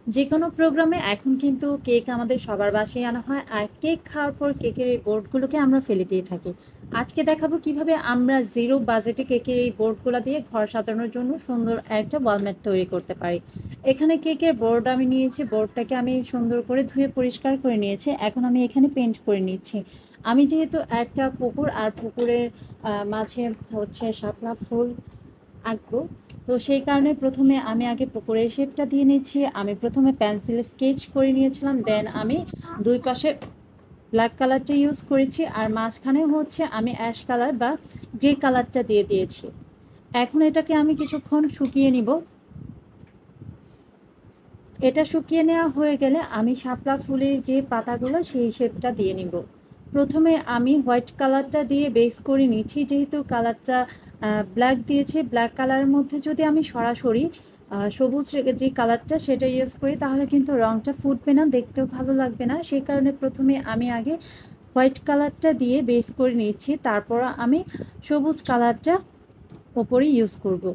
যেকোনো প্রোগ্রামে এখন কিন্তু কেক আমাদের সবার বাসায় আনা হয়, আর কেক খাওয়ার পর কেকের এই বোর্ডগুলোকে আমরা ফেলে দিয়ে থাকি। আজকে দেখাবো কিভাবে আমরা জিরো বাজেটে কেকের এই বোর্ডগুলো দিয়ে ঘর সাজানোর জন্য সুন্দর একটা ওয়ালম্যাট তৈরি করতে পারি। এখানে কেকের বোর্ড আমি নিয়েছি, বোর্ডটাকে আমি সুন্দর করে ধুয়ে পরিষ্কার করে নিয়েছি। এখন আমি এখানে পেন্ট করে নিচ্ছি। আমি যেহেতু একটা পুকুর, আর পুকুরের মাঝে হচ্ছে শাপলা ফুল আঁকবো, তো সেই কারণে প্রথমে আমি আগে পুকুরের শেপটা দিয়ে নিচ্ছি। আমি প্রথমে পেন্সিল স্কেচ করে নিয়েছিলাম, দেন আমি দুই পাশে ব্ল্যাক কালারটা ইউজ করেছি, আর মাঝখানে হচ্ছে আমি অ্যাশ কালার বা গ্রে কালারটা দিয়ে দিয়েছি। এখন এটাকে আমি কিছুক্ষণ শুকিয়ে নিব। এটা শুকিয়ে নেওয়া হয়ে গেলে আমি শাপলা ফুলের যে পাতাগুলো সেই শেপটা দিয়ে নিব। প্রথমে আমি হোয়াইট কালারটা দিয়ে বেস করে নিচ্ছি, যেহেতু কালারটা ব্ল্যাক দিয়েছে। ব্ল্যাক কালারের মধ্যে যদি আমি সরাসরি সবুজ যে কালারটা সেটা ইউজ করি, তাহলে কিন্তু রঙটা ফুটবে না, দেখতেও ভালো লাগবে না। সেই কারণে প্রথমে আমি আগে হোয়াইট কালারটা দিয়ে বেস করে নিচ্ছি, তারপর আমি সবুজ কালারটা ওপরে ইউজ করব।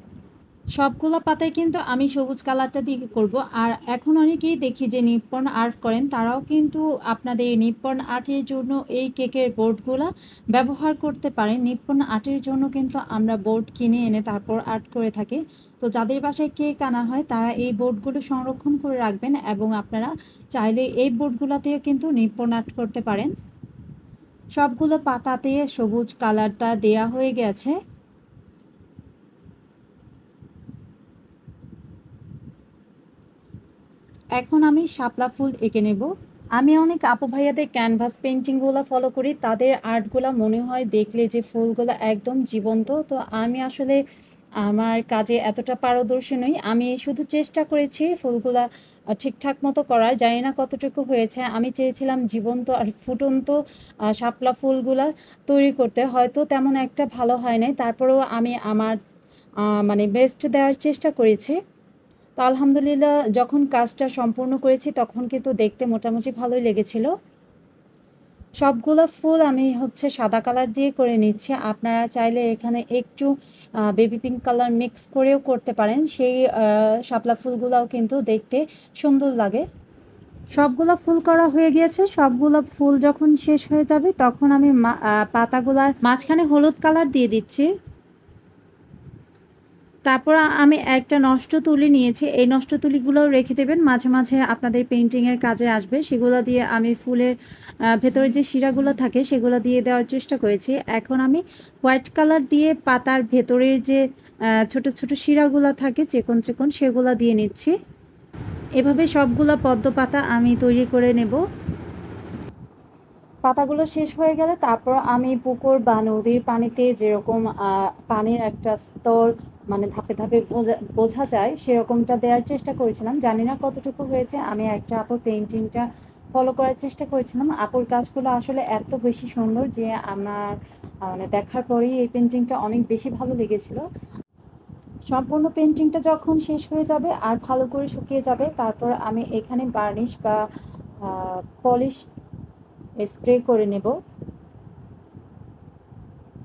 সবগুলো পাতায় কিন্তু আমি সবুজ কালারটা দিয়ে করব। আর এখন অনেকেই দেখি যে নিপ্পন আর্ট করেন, তারাও কিন্তু আপনাদের এই নিপ্পন আর্টের জন্য এই কেকের বোর্ডগুলো ব্যবহার করতে পারেন। নিপ্পন আর্টের জন্য কিন্তু আমরা বোর্ড কিনে এনে তারপর আর্ট করে থাকি। তো যাদের বাসায় কেক আনা হয় তারা এই বোর্ডগুলো সংরক্ষণ করে রাখবেন, এবং আপনারা চাইলে এই বোর্ডগুলোতেও কিন্তু নিপ্পন আর্ট করতে পারেন। সবগুলো পাতাতে সবুজ কালারটা দেয়া হয়ে গেছে। এখন আমি শাপলা ফুল এঁকে নেব। আমি অনেক আপু ভাইয়াদের ক্যানভাস পেন্টিংগুলো ফলো করি, তাদের আর্টগুলো মনে হয় দেখলে যে ফুলগুলো একদম জীবন্ত। তো আমি আসলে আমার কাজে এতটা পারদর্শী নই, আমি শুধু চেষ্টা করেছি ফুলগুলা ঠিকঠাক মতো করার। জানি না কতটুকু হয়েছে। আমি চেয়েছিলাম জীবন্ত আর ফুটন্ত শাপলা ফুলগুলা তৈরি করতে, হয়তো তেমন একটা ভালো হয় নাই, তারপরেও আমি আমার মানে বেস্ট দেওয়ার চেষ্টা করেছি। তো আলহামদুলিল্লাহ, যখন কাজটা সম্পূর্ণ করেছি তখন কিন্তু দেখতে মোটামুটি ভালোই লেগেছিল। সবগুলো ফুল আমি হচ্ছে সাদা কালার দিয়ে করে নিচ্ছি। আপনারা চাইলে এখানে একটু বেবি পিঙ্ক কালার মিক্স করেও করতে পারেন, সেই শাপলা ফুলগুলোও কিন্তু দেখতে সুন্দর লাগে। সবগুলো ফুল করা হয়ে গিয়েছে। সবগুলো ফুল যখন শেষ হয়ে যাবে তখন আমি পাতাগুলার মাঝখানে হলুদ কালার দিয়ে দিচ্ছি। তারপর আমি একটা নষ্ট তুলি নিয়েছি, এই নষ্ট তুলিগুলোও রেখে দেবেন, মাঝে মাঝে আপনাদের পেন্টিংয়ের কাজে আসবে। সেগুলো দিয়ে আমি ফুলের ভেতরে যে শিরাগুলো থাকে সেগুলো দিয়ে দেওয়ার চেষ্টা করেছি। এখন আমি হোয়াইট কালার দিয়ে পাতার ভেতরের যে ছোট ছোট শিরাগুলো থাকে চিকন চিকন, সেগুলো দিয়ে নিচ্ছি। এভাবে সবগুলো পদ্ম পাতা আমি তৈরি করে নেব। পাতাগুলো শেষ হয়ে গেলে তারপর আমি পুকুর বা নদীর পানিতে যেরকম পানির একটা স্তর মানে ধাপে ধাপে বোঝা যায় সেরকমটা দেওয়ার চেষ্টা করেছিলাম। জানি না কতটুকু হয়েছে। আমি একটা আপুর পেন্টিংটা ফলো করার চেষ্টা করেছিলাম। আপুর কাজগুলো আসলে এত বেশি সুন্দর যে আমার মানে দেখার পরেই এই পেন্টিংটা অনেক বেশি ভালো লেগেছিল। সম্পূর্ণ পেন্টিংটা যখন শেষ হয়ে যাবে আর ভালো করে শুকিয়ে যাবে, তারপর আমি এখানে বার্নিশ বা পলিশ স্প্রে করে নেব।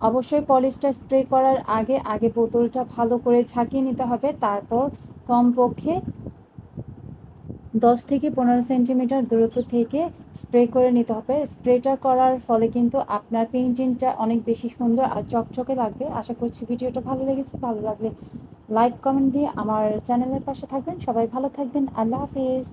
অবশ্যই পলিশটা স্প্রে করার আগে আগে বোতলটা ভালো করে ঝাঁকিয়ে নিতে হবে, তারপর কমপক্ষে 10 থেকে 15 সেন্টিমিটার দূরত্ব থেকে স্প্রে করে নিতে হবে। স্প্রেটা করার ফলে কিন্তু আপনার পেইন্টিংটা অনেক বেশি সুন্দর আর চকচকে লাগবে। আশা করছি ভিডিওটা ভালো লেগেছে। ভালো লাগলে লাইক কমেন্ট দিয়ে আমার চ্যানেলের পাশে থাকবেন। সবাই ভালো থাকবেন। আল্লাহ হাফিজ।